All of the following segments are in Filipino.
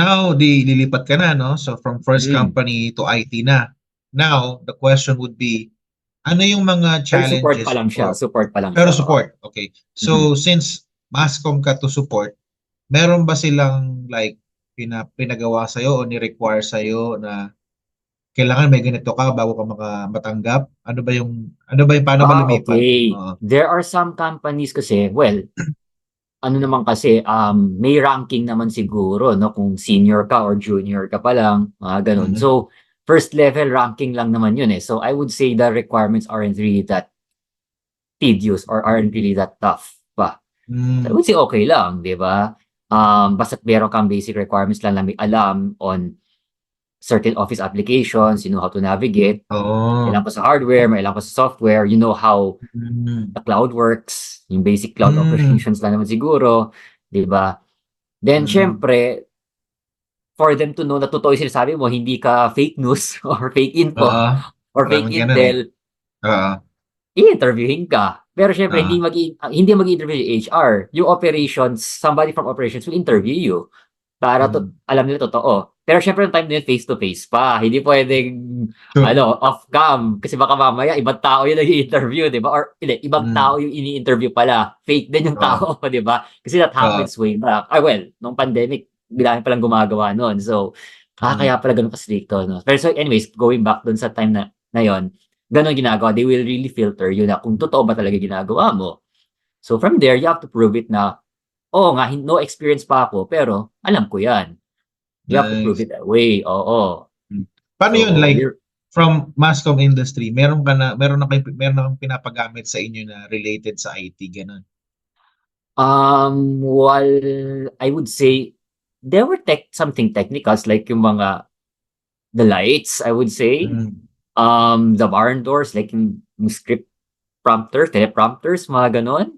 Now, lilipat ka na, no? So, from first Mm. company to IT na. Now, the question would be, ano yung mga Pero support pa challenges lang siya, or support pa lang pero siya, oo. support, okay. Mhm. So, since Mascom ka to support, meron ba silang like pinagawa sa'yo o ni-require sa'yo na kailangan may ganito ka bago ka matanggap? Ano ba yung paano ba lumipat? Okay. Oo. There are some companies kasi, well, ano naman kasi, may ranking naman siguro, no? Kung senior ka or junior ka pa lang, mga ganun. Mhm. So, first level ranking lang naman yun eh. So, I would say the requirements aren't really that tedious or aren't really that tough pa. So, I Hmm, would say okay lang, di ba? Basta't meron kang basic requirements lang na may alam on certain office applications, you know how to navigate, oo. kailangan pa sa hardware, may alam pa sa software, you know how Hmm, the cloud works, yung basic cloud hmm, operations lang naman siguro, 'di ba? Then hmm. siyempre, for them to know na totoo yung sinasabi mo, hindi ka fake news or fake info Oo, or fake maraming gano'n, eh. intel, Oo, i-interviewin ka. Pero siyempre oo. hindi mag-i-interview yung HR, yung operations, somebody from operations will interview you. Para Hmm, alam nila totoo. Pero siyempre nung time na yun face to face pa, hindi puwedeng true. ano, off cam kasi baka mamaya ibang tao yung nag-i-interview, 'di ba? Or hindi, ibang Hmm, tao yung ini-interview pala, fake din yung oo, tao, 'di ba? Kasi that oo. happens way back. Well, nung pandemic biglaan palang gumagawa nun. So, Hmm, kaya pala ganun ka-stricto 'no. Pero so anyways, going back dun sa time na yun, ganun ginagawa. They will really filter you na kung totoo ba talaga ginagawa mo. So from there, you have to prove it na, oo nga, no experience pa ako, pero alam ko 'yan. You have to prove nice. it that way, oo. Hmm. Paano 'yun So, like you're from Mascom industry, meron na kayong pinapagamit sa inyo na related sa IT, gano'n? well, I would say there were something technicals like yung mga the lights, I would say, Hmm, the barn doors, like yung script prompters, teleprompters, mga gano'n.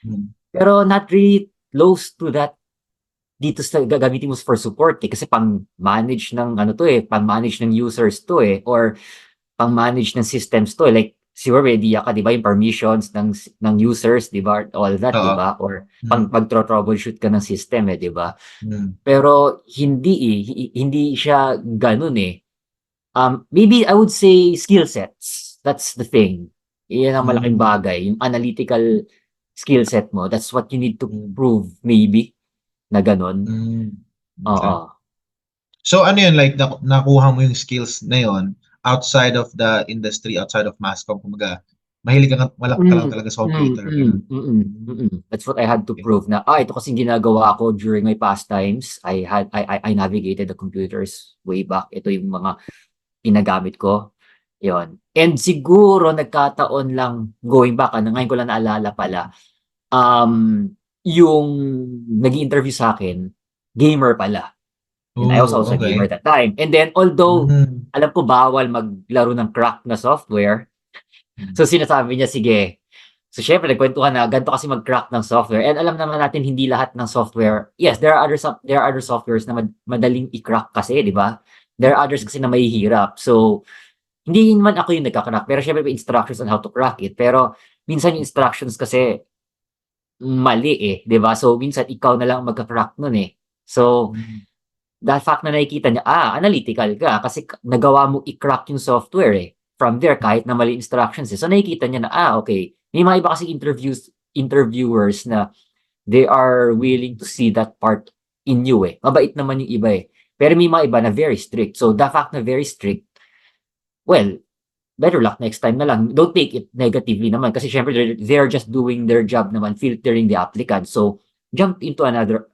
hmm. Pero not really close to that dito sa gagamitin mo for support, eh, kasi pang-manage ng ano 'to, eh, pang-manage ng users 'to, eh, or pang-manage ng systems 'to, eh, like siguro may idea ka 'di ba yung permissions ng users 'di ba, all that 'di Oo. ba, or Hmm, pagtro-troubleshoot ka ng system, eh, 'di ba? hmm, Pero hindi, eh, hindi siya gano'n, eh. Maybe I would say skill sets, that's the thing. Iyan ang malaking hmm, bagay, yung analytical skill set mo, that's what you need to hmm, prove maybe na gano'n, hmm, okey. oo. So ano 'yun, like nakuha mo yung skills na 'yun outside of the industry, outside of Mascom, kumbaga malaki ka lang Hmm, talaga sa computer, gano'n? That's what I had to Okey. prove na, ito kasing ginagawa ko during my pastimes. I navigated the computers way back. Ito yung mga ginagamit ko, yon. And siguro nagkataon lang going back, ngayon ko lang naalala pala, um, yung nag-i-interview sa'kin, gamer pala. And I was Oh, also a gamer okey. that time. And then although Hmm, alam ko bawal maglaro ng crack na software, hmm, so sinasabi niya, "Sige." So siyempre nagkuwentuhan na ganito kasi mag-crack ng software, and alam naman natin hindi lahat ng software, yes, there are other softwares na madaling i-crack kasi, 'di ba? There are others kasi na mahihirap. So, hindi naman ako yung nagka-crack, pero siyempre may instructions on how to crack it. Pero minsan yung instructions kasi mali, eh, 'di ba? So minsan ikaw na lang ang magka-crack nun, eh. So, hmm, the fact na nakikita niya, analytical ka kasi nagawa mong i-crack yung software, eh. From there kahit na mali instructions, eh. So nakikita niya na, okay. May mga iba kasing interviewers na they are willing to see that part in you, eh. Mabait naman yung iba, eh. Pero may mga iba na very strict. So the fact na very strict, well, better luck next time na lang. Don't take it negatively naman kasi siyempre they're just doing their job naman, filtering the applicant. So jump into another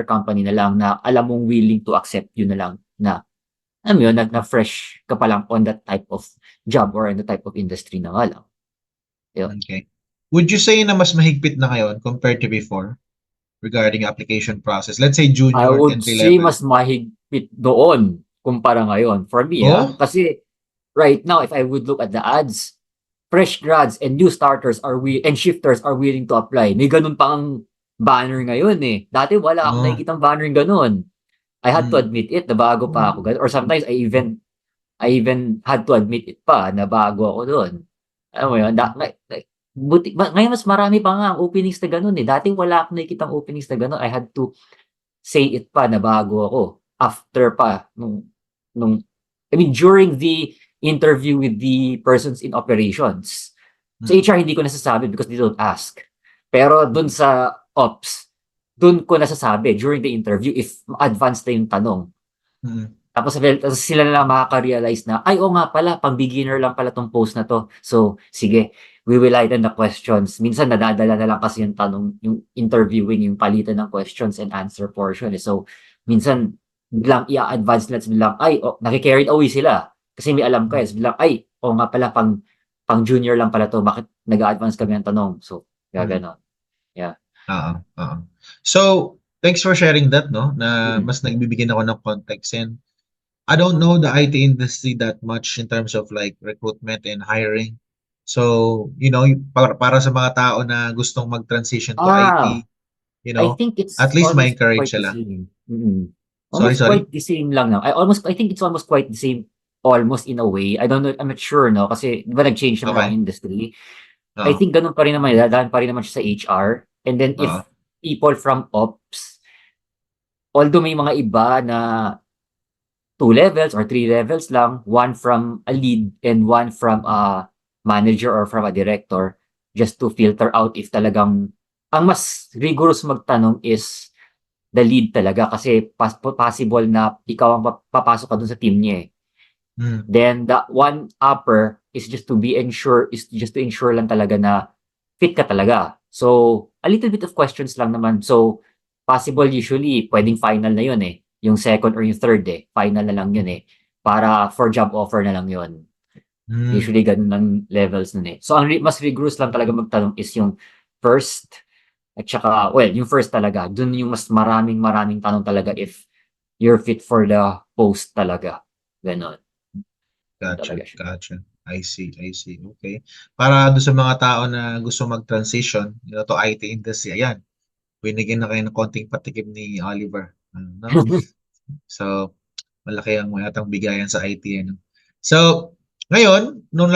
company na lang na alam mong willing to accept you na lang, na alam mo yun, na fresh ka pa lang on that type of job or in the type of industry na nga lang, yun. okey. Would you say na mas mahigpit na ngayon compared to before regarding application process? Let's say I junior, would entry say level. mas mahigpit doon kumpara ngayon. For me, Oh? kasi right now if I would look at the ads, fresh grads and new starters and shifters are willing to apply. May ganun pang banner ngayon, eh. Dati wala akong Oh, nakikitang banner gano'n. I had to hmm, admit it na bago pa ako or sometimes I even had to admit it pa na bago ako dun. Alam mo yun, ngayon mas marami pa nga ang openings na gano'n, eh. Dati wala akong nakikitang openings na gano'n. I had to say it pa na bago ako. After pa, I mean, during the interview with the persons in operations. Sa Mm. HR, hindi ko nasasabi because they don't ask. Pero dun sa ops, dun ko nasasabi during the interview if advanced na yung tanong. Mm. Tapos sila na lang makaka-realize na, ay, oo nga pala, pang beginner lang pala tong post na to. So, sige, we will lighten the questions. Minsan nadadala na lang kasi yung tanong, yung interviewing, yung palitan ng questions and answer portion. So, minsan, biglang i-advance nila, biglang, ay, oh, nakikarried away sila. Kasi may alam ka, biglang, ay, oo nga pala, pang junior lang pala to, bakit nag-advance kami ng tanong? So, gano'n. Yeah. Oo. So, thanks for sharing that, no? Na Mm. mas nagbibigyan ako ng context, and I don't know the IT industry that much in terms of like recruitment and hiring. So, para sa mga tao na gustong mag-transition to Ah, IT, I think it's at least almost ma-encourage quite the sila. same. Mm. Sorry, Almost sorry. quite the same lang na. I think it's almost quite the same, almost in a way. I don't know, I'm not sure, no? Kasi, di ba nag-change naman ang Okay. industry? I Oo. think ganun pa rin naman, dadaan pa rin naman siya sa HR. And then if Oo. people from ops, although may mga iba na 2 levels or 3 levels lang, one from a lead and one from a manager or from a director, just to filter out if talagang, ang mas rigorous magtanong is the lead talaga kasi possible na ikaw ang papasok ka dun sa team niya eh. Mm. Then the one upper is just to ensure lang talaga na fit ka talaga. So, a little bit of questions lang naman. So, possible usually pwedeng final na yun eh. Yung second or yung third eh. Final na lang yun eh. Para for job offer na lang yun. Mm. Usually ganun ang levels nun eh. So, ang mas rigorous lang talaga magtanong is yung first at saka, well, yung first talaga. Dun yung mas maraming tanong talaga if you're fit for the post talaga. Ganon. Gotcha. Talaga siya. Gotcha. I see. Okay. Para doon sa mga tao na gusto mag-transition, to IT industry, ayan, binigyan na kayo ng konting patikim ni Oliver. No? So, malaki ang atang bigayan sa IT. Ano? So, ngayon, nung